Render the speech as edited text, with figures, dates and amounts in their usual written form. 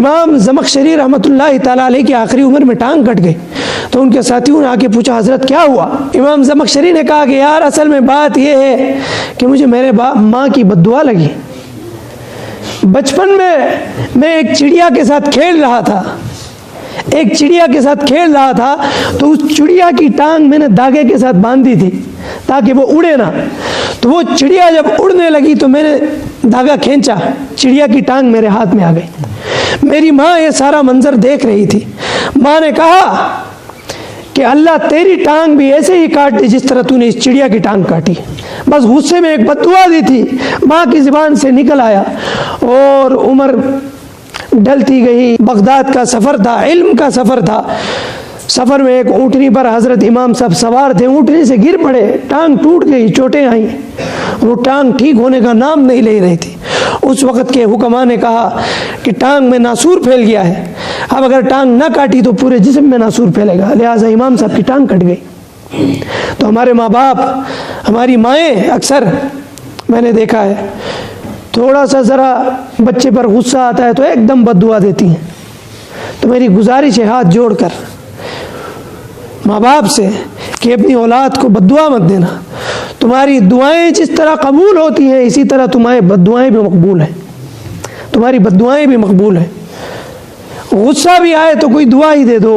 इमाम ज़मख़शरी रहमतुल्लाहि ताला अलैह की आखिरी उम्र में टांग कट गई तो उनके साथियों ने आके पूछा, हज़रत क्या हुआ? इमाम ज़मख़शरी ने कहा कि यार असल में बात यह है कि मुझे मेरे माँ की बद्दुआ लगी। बचपन में मैं एक चिड़िया के साथ खेल रहा था, तो उस चिड़िया की टांग मैंने धागे के साथ बांधी थी ताकि वो उड़े ना। तो वो चिड़िया जब उड़ने लगी तो मैंने धागा खींचा, चिड़िया की टांग मेरे हाथ में आ गई। मेरी माँ ये सारा मंजर देख रही थी। माँ ने कहा कि अल्लाह तेरी टांग भी ऐसे ही काट दी जिस तरह तूने इस चिड़िया की टांग काटी। बस गुस्से में एक बद्दुआ दी थी, माँ की ज़ुबान से निकल आया और उम्र ढलती गई। बगदाद का सफ़र था, इल्म का सफ़र था। सफ़र में एक ऊँटनी पर हज़रत इमाम साहब सवार थे, ऊँटनी से गिर पड़े, टांग टूट गई, चोटें आई, वो टांग ठीक होने का नाम नहीं ले रही थी। उस वक़्त के हुक्मा ने कहा कि टांग में नासूर फैल गया है, अब अगर टांग ना काटी तो पूरे जिस्म में नासूर फैलेगा, लिहाजा इमाम साहब की टांग कट गई। तो हमारे माँ बाप, हमारी माएँ अक्सर मैंने देखा है, थोड़ा सा ज़रा बच्चे पर गुस्सा आता है तो एकदम बद्दुआ देती हैं। तो मेरी गुजारिश है हाथ जोड़कर माँ बाप से कि अपनी औलाद को बद्दुआ मत देना। तुम्हारी दुआएं जिस तरह कबूल होती हैं इसी तरह तुम्हारी बद्दुआएं भी मकबूल हैं, तुम्हारी बद्दुआएं भी मकबूल हैं। गुस्सा भी आए तो कोई दुआ ही दे दो,